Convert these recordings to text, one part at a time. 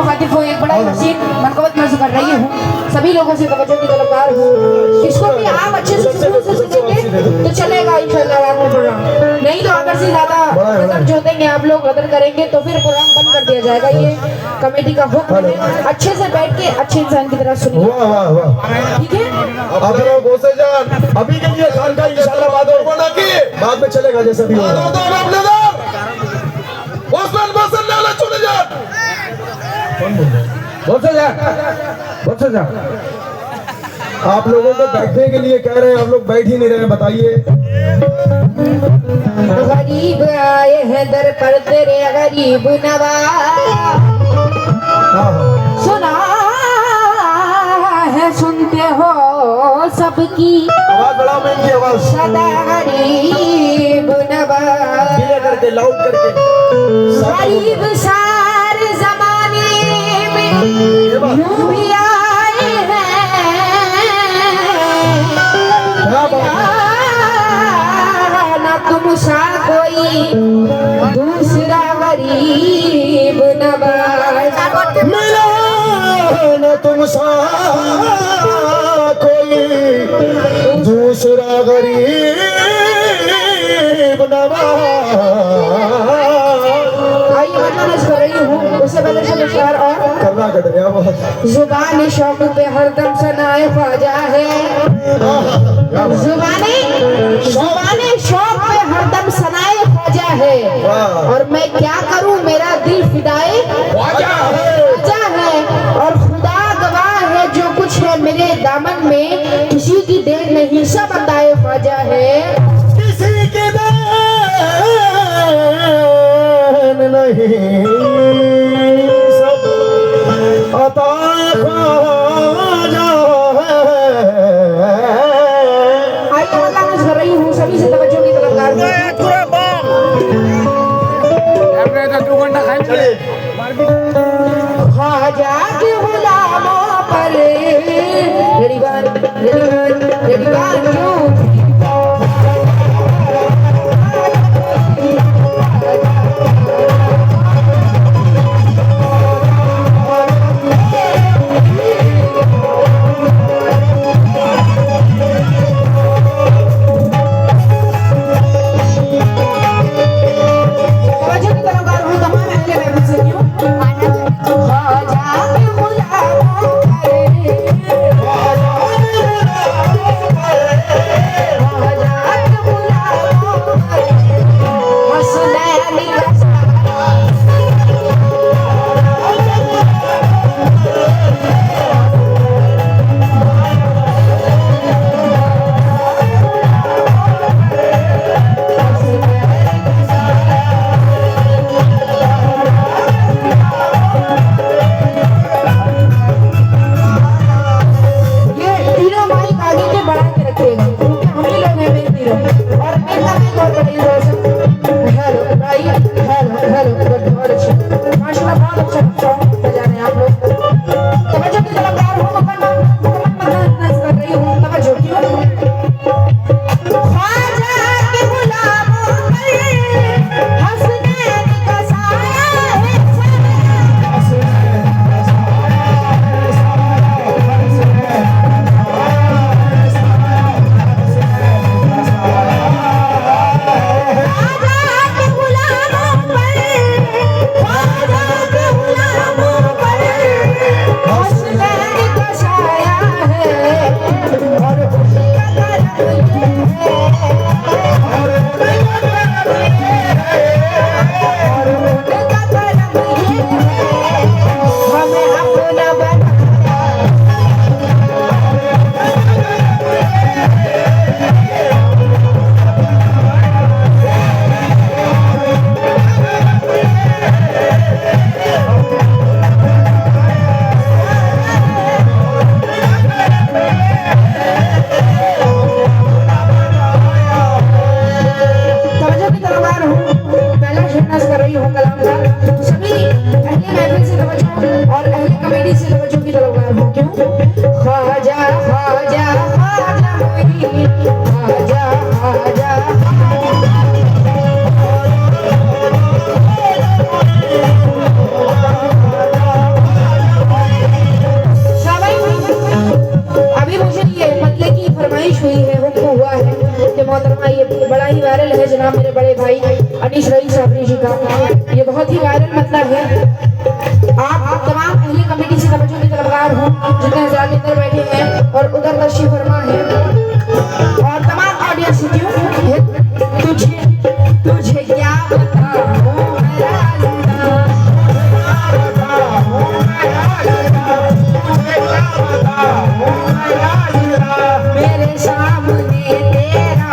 मुखातिब हूँ, एक बड़ा ही हसीन मनकबत मर्ज कर रही हूँ, सभी लोगों से तवज्जो की तलबगार हूँ। इसको भी आप अच्छे से सुकून से सुनेंगे तो चलेगा इंशाल्लाह रात में प्रोग्राम, नहीं तो अगर से ज्यादा गदर जोतेंगे आप लोग, गदर करेंगे तो फिर प्रोग्राम बंद कर दिया जाएगा। ये कमेटी का हुक्म है, अच्छे से बैठ के अच्छे इंसान की तरह सुनिए। वाह वाह वाह, ठीक है? अब गोसे जान अभी के लिए खान का इंशाल्लाह बाद में चलेगा जैसा भी होगा। आप लोगों को बैठने के लिए कह रहे हैं, आप लोग बैठ ही नहीं रहे हैं, बताइए। गरीब आए हैं दर पर तेरे गरीब नवाज, सुना है सुनते हो सबकी आवाज बढ़ाओ, मैं इनकी आवाज सदा गरीब नवाज, धीरे करके लाउड करके। गरीब सारे जमाने में यूं भी आए हैं, ना तुम सा कोई दूसरा गरीब नवाज, मिला न तुम सा कोई दूसरा गरीब नवाज। आइए मैं नमाज कर रही हूँ, उससे पहले से इशार और करना कट गया बहुत। जुबान शौक पे हरदम सनाए ख्वाजा है, जुबाने शौक पे हरदम सनाए ख्वाजा है, और मैं क्या करूँ मेरा दिल फिदाए ख्वाजा है, और खुदा गवाह है जो कुछ है मेरे दामन में, किसी की देर नहीं सब अताए ख्वाजा है, किसी की देन नहीं सब अता ख्वाजा है। आइए मैं नमाज कर रही हूँ, सभी से तवज्जो की तलबगार हूँ। ख्वाजा के गुलामों पर रेडीवान क्यों जनाब मेरे बड़े भाई अनीस रईस साबरी जी का ये बहुत ही वायरल मतलब है। आप तमाम अहले कमेटी से तवज्जो की तलबगार हूँ, जितने हज़रात अंदर बैठे हैं और उधर तशरीफ फरमा है, और तमाम ऑडियंस से क्यों है तुझे क्या बताऊं मेरे सामने तेरा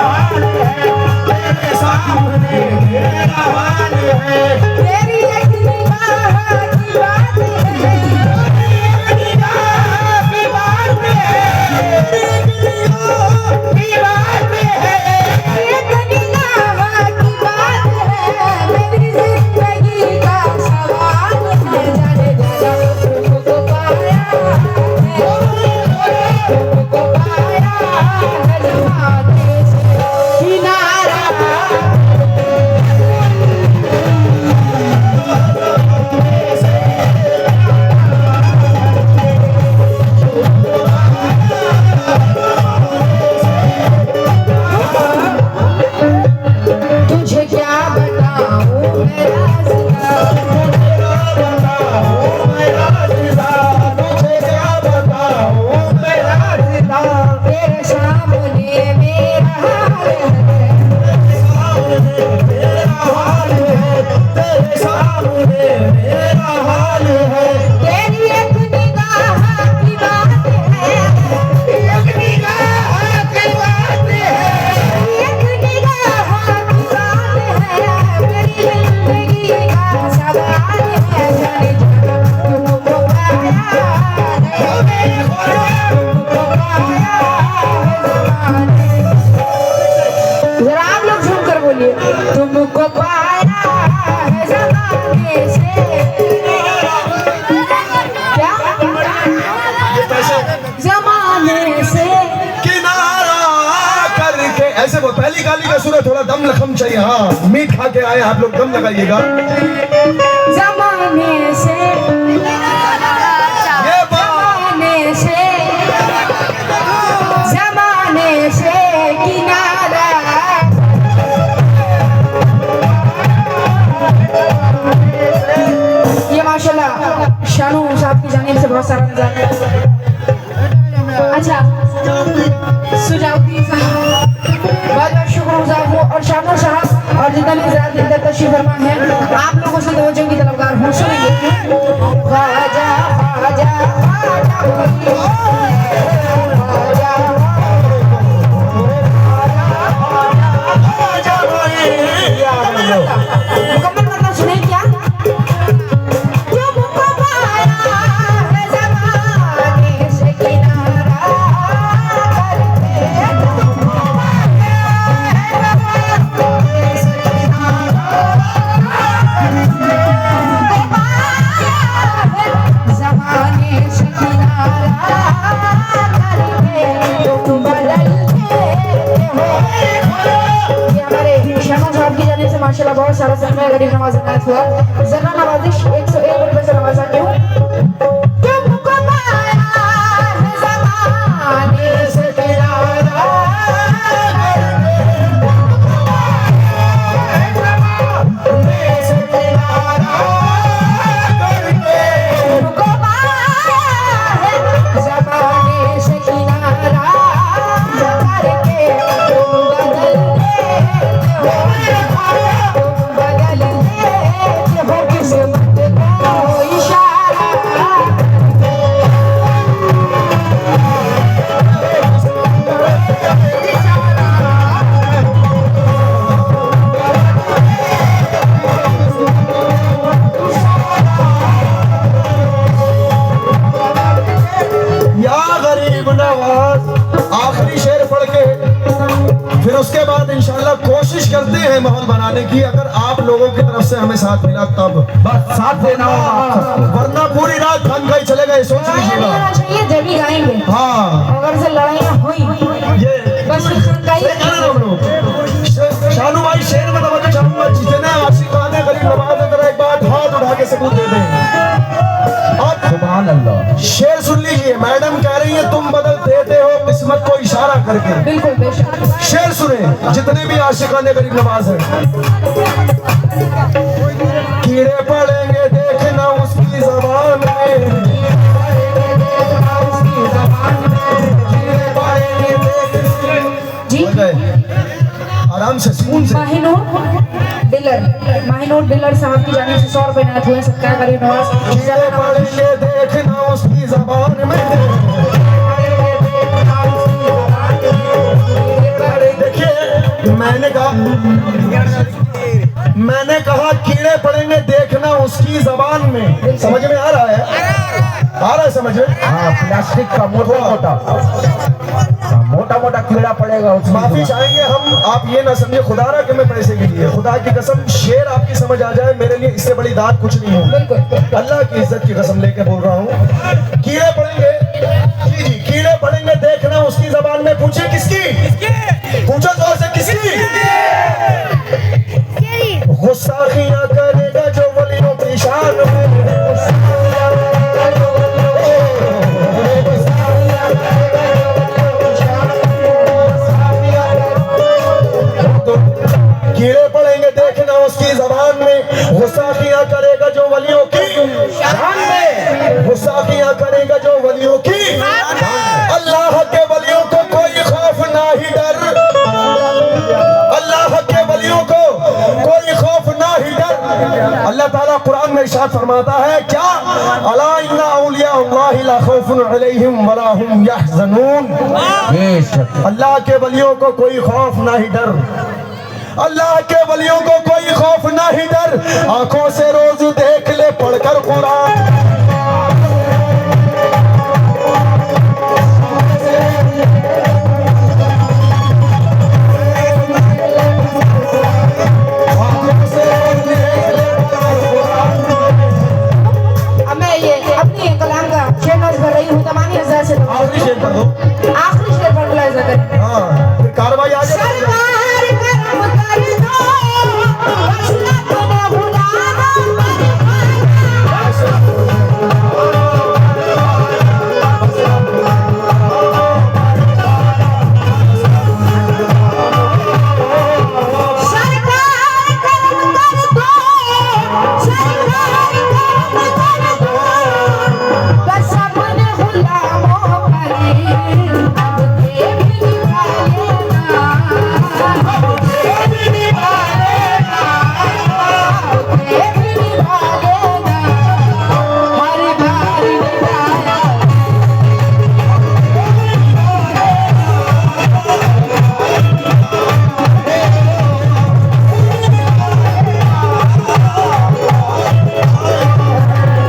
हाल है, मेरे सामने तेरा हाल है, तेरी एक निगाह की बात है, एक निगाह की बात है, एक निगाह की बात है, एक निगाह की बात है, मेरी जिंदगी का सवाल है, जाने जाना तुमको पाया है, तुमको पाया है जमाने से किनारा। तुझे क्या बताऊं मेरा ज़िंदा, मेरा जिदा, तुझे क्या बताऊं मेरा जिदा, तेरे सामने मेरा हाल है, तेरा हाल है, तेरे सामने मेरा हाल है, तेरी एक निगाह की बात है, एक निगाह की बात है, एक निगाह की बात है, मेरी जिंदगी का सवाल है, जाने जाना तुमको पाया है, तुमको पाया है ज़माने। जरा आप लोग झूम कर बोलिए, तुमको पाया है ज़माने से। क्या ज़माने से किनारा करके ऐसे वो पहली गाली का सूरत थोड़ा दम लखम चाहिए। हाँ, मीट खा के आए आप लोग, दम लगाइएगा। ज़माने से ये बात ज़माने से ज़माने से किनारा। ये माशाल्लाह शानू साहब की जानिब से बहुत सारा नज़ारा। अच्छा, सुजाउद्दीन साहब बहुत बहुत शुक्रगुजार हूँ, और शानू साहब और जितना भी हज़रात अंदर तशरीफ फरमा है, आप लोगों से तवज्जो की तलबगार हूँ। सुनिए, ख्वाजा ख्वाजा मुकम्मल मतलब सुने क्या, तुमको पाया है ज़माने से किनारा करके, तुमको ज़माने से किनारा करके तुम बदलते हो। ये हमारे शानू साहब की जाने से माशाल्लाह बहुत सारा समय गरीब नवाज अनायत हुआ। ज़रा नवाजिश 101 रुपये से नवाजा क्यों, तुमको पाया है ज़माने से किनारा तुमको पाया है ज़माने से किनारा करके, तुम बदलते हो किस्मत को इशारा। या गरीब नवाज, आखिरी शेर पढ़ के फिर उसके बाद इंशाल्लाह कोशिश करते हैं माहौल बनाने की। अगर आप लोगों की तरफ से हमें साथ मिला तब बस साथ देना होगा, वरना पूरी रात थक गई चले गए, सोच लीजिएगा। चाहिए जब ही गाएंगे, हाँ, अगर से लड़ाइयाँ हुई ये बस गाइए। हम लोग शानू भाई शेर में तवज्जो चाहूंगा, जितने आशिकान गरीब नवाज जरा एक बार हाथ उठा के सबूत दे दें। और सुभान अल्लाह, शेर सुन लीजिए। मैडम कह रही है तुम बदल देते हो किस्मत को इशारा करके। बिल्कुल बेशक। शेर सुने जितने भी आशिकाने गरीब नवाज हैं। कीड़े पड़ेंगे देखना उसकी जबान में, जी आराम से सुकून से। माहिनूर डिलर साहब की जानिब से 100 रुपए नात हुए। सत्कार गरीब नवाज। कीड़े पड़ेंगे देखना उसकी जबान में। देखिए मैंने कहा कीड़े पड़ेंगे देखना उसकी जबान में। समझ में आ रहा है? आ रहा है समझ में? हाँ, प्लास्टिक का मोटा मोटा कीड़ा पड़ेगा उसमें। माफी चाहेंगे हम, आप ये ना समझे खुदा ना कि मैं पैसे के लिए, खुदा की कसम शेर आपकी समझ आ जाए मेरे लिए इससे बड़ी दात कुछ नहीं हो। बिल्कुल अल्लाह की इज्जत की कसम लेके बोल रहा हूँ। कीड़े पड़ेंगे, जी जी कीड़े पड़ेंगे देखना उसकी जबान में। पूछे किसकी? पूछो जोर से किसकी? गुस्साखियां करेगा जो वलियों की शान में। कीड़े पड़ेंगे देखना उसकी जबान में। गुस्साखियां करेगा जो वलियों की शान में। गुस्साखियां करेगा जो वलियों की। अल्लाह के वलियों को कोई खौफ ना ही डर। अल्लाह के वलियों को कोई खौफ ना ही डर। अल्लाह ताला कुरान में इरशाद फरमाता है क्या? अला इन्ना औलिया अल्लाह ला खौफुन अलैहिम वला हुम यहज़नून। अल्लाह के वलियों को कोई खौफ ना ही डर। अल्लाह के वलियों को कोई खौफ ना ही डर। आंखों से रोज देख ले पढ़कर कुरान।